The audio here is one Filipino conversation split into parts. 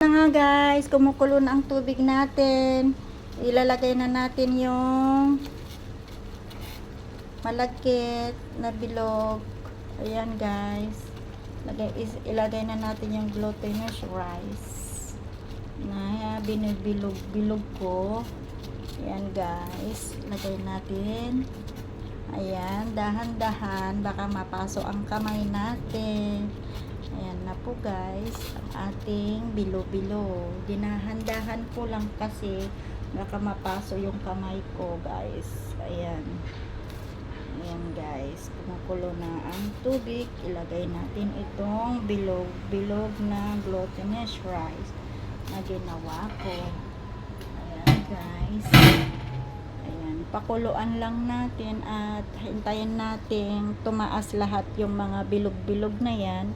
Na nga guys, kumukulo na ang tubig natin. Ilalagay na natin yung malagkit na bilog. Ayan guys. Ilagay na natin yung glutinous rice na binibilog-bilog ko. Ayan guys. Lagay natin. Ayan, dahan-dahan. Baka mapasok ang kamay natin. Ayan na po guys, ang ating bilo-bilo. Dinahandahan ko lang kasi baka mapaso yung kamay ko guys. Ayan. Ayan guys, kumukulo na ang tubig. Ilagay natin itong bilog-bilog na glutinous rice na ginawa ko. Ayan guys. Ayan, pakuluan lang natin at hintayin natin tumaas lahat yung mga bilog-bilog na yan.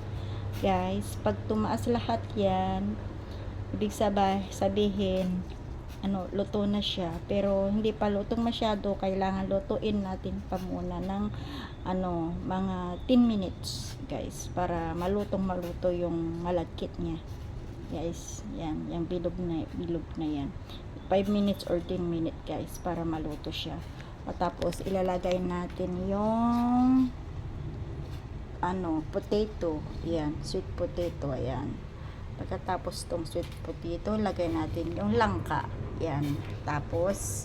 Guys, pag tumaas lahat yan, ibig sabihin, luto na siya. Pero hindi pa lutong masyado, kailangan lutuin natin pa muna ng mga 10 minutes, guys, para maluto yung malagkit niya. Guys, yan, yung bilog na yan. 5 minutes or 10 minutes, guys, para maluto siya. Tapos ilalagay natin yung potato. Ayan, sweet potato. Ayan. Pagkatapos tong sweet potato, lagay natin yung langka. Ayan. Tapos,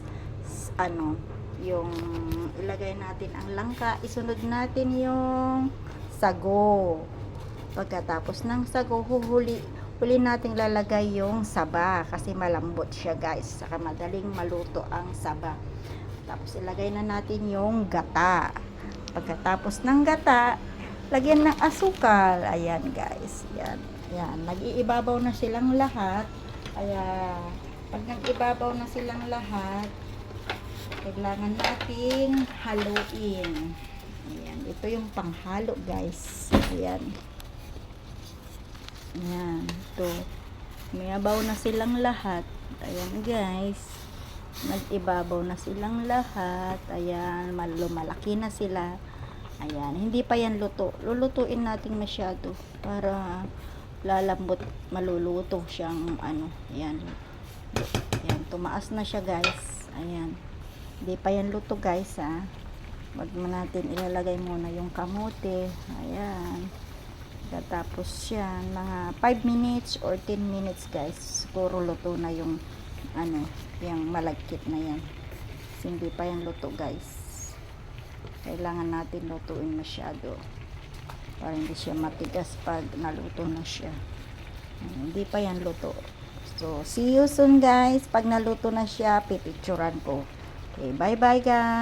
yung ilagay natin ang langka, isunod natin yung sago. Pagkatapos ng sago, huli nating lalagay yung saba kasi malambot siya guys. Saka madaling maluto ang saba. Tapos, ilagay na natin yung gata. Pagkatapos ng gata, lagyan ng asukal. Ayan guys. Yan. Yan. Nag-iibabaw na silang lahat. Kaya pag nag-ibabaw na silang lahat, kailangan nating haluin. Ayan. Ito yung panghalo guys. Ayan. Ayan. Ito. Umiabaw na silang lahat. Ayan guys. Nag-ibabaw na silang lahat. Ayan. Lumalaki na sila. Ayan, hindi pa yan luto. Lulutuin natin masyado para lalambot, maluluto siyang ayan. Ayan, tumaas na siya guys. Ayan. Hindi pa yan luto guys ha. Wag mo natin ilalagay muna yung kamote. Ayan. Tapos yan, mga 5 minutes or 10 minutes guys. Siguro luto na yung yung malagkit na yan. Kasi hindi pa yan luto guys. Kailangan natin lutuin masyado para hindi siya matigas pag naluto na siya. Hindi pa yan luto. So, see you soon guys. Pag naluto na siya, pipicturan ko. Okay, bye bye guys.